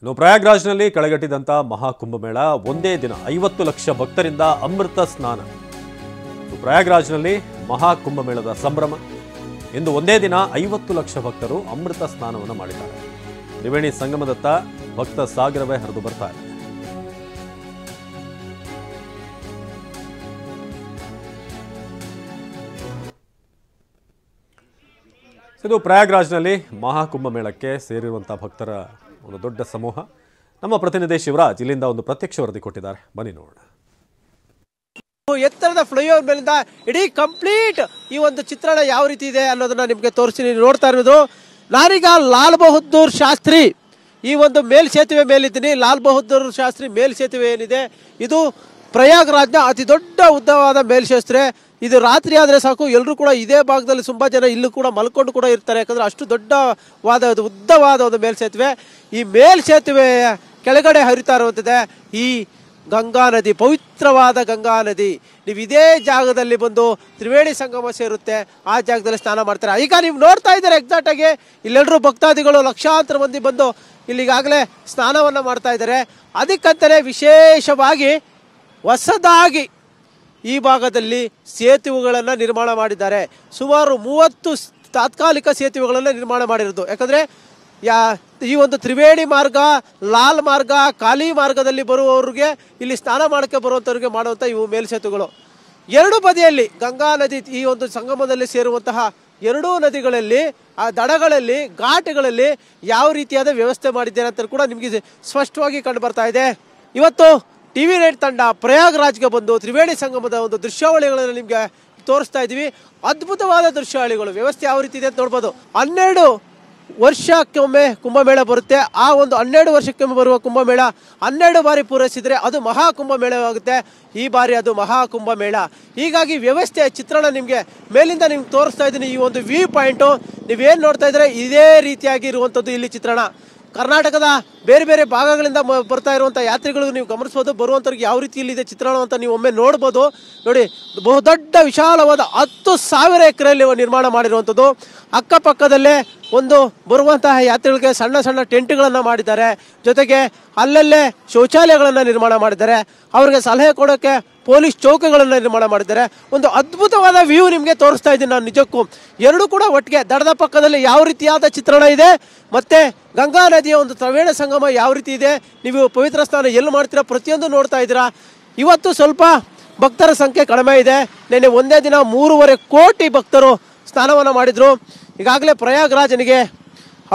ಇನ್ನು ಪ್ರಯಾಗ್ರಾಜ್ನಲ್ಲಿ ಕಳೆಗಟ್ಟಿದಂತ ಮಹಾಕುಂಭಮೇಳ ಒಂದೇ ದಿನ 50 ಲಕ್ಷ ಭಕ್ತರಿಂದ ಅಮೃತ ಸ್ನಾನ. ಪ್ರಯಾಗ್ರಾಜ್ನಲ್ಲಿ ಮಹಾಕುಂಭಮೇಳದ ಸಂಭ್ರಮ. ಇಂದು ಒಂದೇ ದಿನ 50 ಲಕ್ಷ ಭಕ್ತರು ಅಮೃತ ಸ್ನಾನವನ್ನು ಮಾಡಿದ್ದಾರೆ. ತ್ರಿವೇಣಿ ಸಂಗಮದತ್ತ ಭಕ್ತ ಸಾಗರವೇ ಹರಿದು ಬರ್ತಾ ಇದೆ. ಇದು ಪ್ರಯಾಗ್ರಾಜ್ನಲ್ಲಿ ಮಹಾಕುಂಭಮೇಳಕ್ಕೆ ಸೇರಿರುವಂತಹ ಭಕ್ತರ ಒಂದು ದೊಡ್ಡ ಸಮೂಹ. ನಮ್ಮ ಪ್ರತಿನಿಧಿ ಶಿವರಾಜ್ ಇಲ್ಲಿಂದ ಒಂದು ಪ್ರತ್ಯಕ್ಷ ವರದಿ ಕೊಟ್ಟಿದ್ದಾರೆ, ಬನ್ನಿ ನೋಡೋಣ. ಎತ್ತರದ ಫ್ಲೈಓವರ್ ಮೇಲಿಂದ ಇಡೀ ಕಂಪ್ಲೀಟ್ ಈ ಒಂದು ಚಿತ್ರಣ ಯಾವ ರೀತಿ ಇದೆ ಅನ್ನೋದನ್ನ ನಿಮಗೆ ತೋರಿಸ್ತೀನಿ. ನೋಡ್ತಾ ಇರೋದು ನಾನೀಗ ಲಾಲ್ ಬಹದ್ದೂರ್ ಶಾಸ್ತ್ರಿ ಈ ಒಂದು ಮೇಲ್ಸೇತುವೆ ಮೇಲಿದ್ದೀನಿ. ಲಾಲ್ ಬಹದ್ದೂರ್ ಶಾಸ್ತ್ರಿ ಮೇಲ್ಸೇತುವೆ ಏನಿದೆ ಇದು ಪ್ರಯಾಗ್ರಾಜ್ನ ಅತಿ ದೊಡ್ಡ ಉದ್ದವಾದ ಮೇಲ್ಸೇತುವೆ. ಇದು ರಾತ್ರಿ ಆದರೆ ಸಾಕು, ಎಲ್ಲರೂ ಕೂಡ ಇದೇ ಭಾಗದಲ್ಲಿ ತುಂಬ ಜನ ಇಲ್ಲೂ ಕೂಡ ಮಲ್ಕೊಂಡು ಕೂಡ ಇರ್ತಾರೆ, ಯಾಕಂದರೆ ಅಷ್ಟು ದೊಡ್ಡವಾದ ಉದ್ದವಾದ ಒಂದು ಮೇಲ್ಸೇತುವೆ. ಈ ಮೇಲ್ಸೇತುವೆಯ ಕೆಳಗಡೆ ಹರಿತಾ ಇರುವಂಥದ್ದೇ ಈ ಗಂಗಾ ನದಿ, ಪವಿತ್ರವಾದ ಗಂಗಾ ನದಿ. ನೀವು ಇದೇ ಜಾಗದಲ್ಲಿ ಬಂದು ತ್ರಿವೇಣಿ ಸಂಗಮ ಸೇರುತ್ತೆ, ಆ ಜಾಗದಲ್ಲಿ ಸ್ನಾನ ಮಾಡ್ತಾರೆ. ಈಗ ನೀವು ನೋಡ್ತಾ ಇದ್ದಾರೆ ಎಕ್ಸಾಕ್ಟ್ ಆಗಿ ಇಲ್ಲೆಲ್ಲರೂ ಭಕ್ತಾದಿಗಳು ಲಕ್ಷಾಂತರ ಮಂದಿ ಬಂದು ಇಲ್ಲಿಗಾಗಲೇ ಸ್ನಾನವನ್ನು ಮಾಡ್ತಾ ಇದ್ದಾರೆ. ಅದಕ್ಕಂತಲೇ ವಿಶೇಷವಾಗಿ ಹೊಸದಾಗಿ ಈ ಭಾಗದಲ್ಲಿ ಸೇತುವೆಗಳನ್ನು ನಿರ್ಮಾಣ ಮಾಡಿದ್ದಾರೆ. ಸುಮಾರು 30 ತಾತ್ಕಾಲಿಕ ಸೇತುವೆಗಳನ್ನು ನಿರ್ಮಾಣ ಮಾಡಿರೋದು. ಯಾಕಂದರೆ ಈ ಒಂದು ತ್ರಿವೇಣಿ ಮಾರ್ಗ, ಲಾಲ್ ಮಾರ್ಗ, ಕಾಲಿ ಮಾರ್ಗದಲ್ಲಿ ಬರುವವರಿಗೆ, ಇಲ್ಲಿ ಸ್ನಾನ ಮಾಡೋಕ್ಕೆ ಬರುವಂಥವ್ರಿಗೆ ಮಾಡುವಂಥ ಇವು ಮೇಲ್ಸೇತುವೆಗಳು. ಎರಡು ಬದಿಯಲ್ಲಿ ಗಂಗಾ ನದಿ ಈ ಒಂದು ಸಂಗಮದಲ್ಲಿ ಸೇರುವಂತಹ ಎರಡೂ ನದಿಗಳಲ್ಲಿ, ಆ ದಡಗಳಲ್ಲಿ, ಘಾಟ್ಗಳಲ್ಲಿ ಯಾವ ರೀತಿಯಾದ ವ್ಯವಸ್ಥೆ ಮಾಡಿದ್ದಾರೆ ಅಂತ ಕೂಡ ನಿಮಗೆ ಸ್ಪಷ್ಟವಾಗಿ ಕಂಡು ಬರ್ತಾ ಇದೆ. ಇವತ್ತು TV9 ತಂಡ ಪ್ರಯಾಗ್ರಾಜ್ಗೆ ಬಂದು ತ್ರಿವೇಣಿ ಸಂಗಮದ ಒಂದು ದೃಶ್ಯಾವಳಿಗಳನ್ನು ನಿಮಗೆ ತೋರಿಸ್ತಾ ಇದ್ದೀವಿ. ಅದ್ಭುತವಾದ ದೃಶ್ಯಾವಳಿಗಳು, ವ್ಯವಸ್ಥೆ ಯಾವ ರೀತಿ ಇದೆ ಅಂತ ನೋಡ್ಬೋದು. 12 ವರ್ಷಕ್ಕೊಮ್ಮೆ ಕುಂಭಮೇಳ ಬರುತ್ತೆ. ಆ ಒಂದು 12 ವರ್ಷಕ್ಕೊಮ್ಮೆ ಬರುವ ಕುಂಭಮೇಳ 12 ಬಾರಿ ಪೂರೈಸಿದರೆ ಅದು ಮಹಾಕುಂಭಮೇಳವಾಗುತ್ತೆ. ಈ ಬಾರಿ ಅದು ಮಹಾಕುಂಭಮೇಳ. ಹೀಗಾಗಿ ವ್ಯವಸ್ಥೆಯ ಚಿತ್ರಣ ನಿಮಗೆ ಮೇಲಿಂದ ನಿಮ್ಗೆ ತೋರಿಸ್ತಾ ಇದ್ದೀನಿ. ಈ ಒಂದು ವ್ಯೂ ಪಾಯಿಂಟು ನೀವೇನು ನೋಡ್ತಾ ಇದ್ರೆ ಇದೇ ರೀತಿಯಾಗಿ ಇರುವಂಥದ್ದು ಇಲ್ಲಿ ಚಿತ್ರಣ. ಕರ್ನಾಟಕದ ಬೇರೆ ಬೇರೆ ಭಾಗಗಳಿಂದ ಬರ್ತಾ ಇರುವಂಥ ಯಾತ್ರಿಗಳಿಗೂ ನೀವು ಗಮನಿಸ್ಬೋದು. ಬರುವಂಥವ್ರಿಗೆ ಯಾವ ರೀತಿ ಇಲ್ಲಿದೆ ಚಿತ್ರಣ ಅಂತ ನೀವು ಒಮ್ಮೆ ನೋಡ್ಬೋದು. ನೋಡಿ, ಬಹುದೊಡ್ಡ ವಿಶಾಲವಾದ 10,000 ಎಕರೆಯಲ್ಲಿ ನಿರ್ಮಾಣ ಮಾಡಿರುವಂಥದ್ದು. ಅಕ್ಕಪಕ್ಕದಲ್ಲೇ ಒಂದು ಬರುವಂತಹ ಯಾತ್ರಿಗಳಿಗೆ ಸಣ್ಣ ಸಣ್ಣ ಟೆಂಟ್ಗಳನ್ನು ಮಾಡಿದ್ದಾರೆ. ಜೊತೆಗೆ ಅಲ್ಲಲ್ಲೇ ಶೌಚಾಲಯಗಳನ್ನು ನಿರ್ಮಾಣ ಮಾಡಿದ್ದಾರೆ. ಅವ್ರಿಗೆ ಸಲಹೆ ಕೊಡೋಕ್ಕೆ ಪೊಲೀಸ್ ಚೌಕಿಗಳನ್ನು ನಿರ್ಮಾಣ ಮಾಡಿದ್ದಾರೆ. ಒಂದು ಅದ್ಭುತವಾದ ವ್ಯೂ ನಿಮಗೆ ತೋರಿಸ್ತಾ ಇದ್ದೀನಿ ನಾನು ನಿಜಕ್ಕೂ. ಎರಡೂ ಕೂಡ ಒಟ್ಟಿಗೆ ದಡದ ಪಕ್ಕದಲ್ಲಿ ಯಾವ ರೀತಿಯಾದ ಚಿತ್ರಣ ಇದೆ, ಮತ್ತು ಗಂಗಾ ನದಿಯ ಒಂದು ತ್ರಿವೇಣಿ ಸಂಗಮ ಯಾವ ರೀತಿ ಇದೆ, ನೀವು ಪವಿತ್ರ ಸ್ನಾನ ಎಲ್ಲಿ ಮಾಡ್ತೀರಾ ಪ್ರತಿಯೊಂದು ನೋಡ್ತಾ ಇದ್ದೀರಾ. ಇವತ್ತು ಸ್ವಲ್ಪ ಭಕ್ತರ ಸಂಖ್ಯೆ ಕಡಿಮೆ ಇದೆ. ನಿನ್ನೆ ಒಂದೇ ದಿನ 3.5 ಕೋಟಿ ಭಕ್ತರು ಸ್ನಾನವನ್ನು ಮಾಡಿದರು. ಈಗಾಗಲೇ ಪ್ರಯಾಗ್ರಾಜನಿಗೆ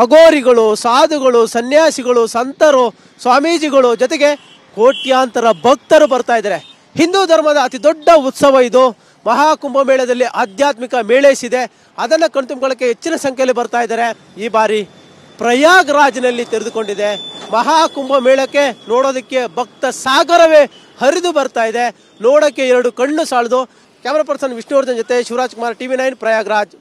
ಅಘೋರಿಗಳು, ಸಾಧುಗಳು, ಸನ್ಯಾಸಿಗಳು, ಸಂತರು, ಸ್ವಾಮೀಜಿಗಳು, ಜೊತೆಗೆ ಕೋಟ್ಯಾಂತರ ಭಕ್ತರು ಬರ್ತಾ ಇದ್ದಾರೆ. ಹಿಂದೂ ಧರ್ಮದ ಅತಿ ದೊಡ್ಡ ಉತ್ಸವ ಇದು. ಮಹಾಕುಂಭಮೇಳದಲ್ಲಿ ಆಧ್ಯಾತ್ಮಿಕ ಮೇಳೈಸಿದೆ. ಅದನ್ನು ಕಣ್ತುಂಬಿಕೊಳ್ಳಕ್ಕೆ ಹೆಚ್ಚಿನ ಸಂಖ್ಯೆಯಲ್ಲಿ ಬರ್ತಾ ಇದ್ದಾರೆ. ಈ ಬಾರಿ ಪ್ರಯಾಗ್ರಾಜ್ನಲ್ಲಿ ತೆರೆದುಕೊಂಡಿದೆ. ಮಹಾಕುಂಭಮೇಳಕ್ಕೆ ನೋಡೋದಕ್ಕೆ ಭಕ್ತ ಸಾಗರವೇ ಹರಿದು ಬರ್ತಾ ಇದೆ. ನೋಡೋಕ್ಕೆ ಎರಡು ಕಣ್ಣು ಸಾಲದು. ಕ್ಯಾಮರಾ ಪರ್ಸನ್ ವಿಷ್ಣುವರ್ಧನ್ ಜೊತೆ ಶಿವರಾಜ್ ಕುಮಾರ್, TV9 ಪ್ರಯಾಗ್ರಾಜ್.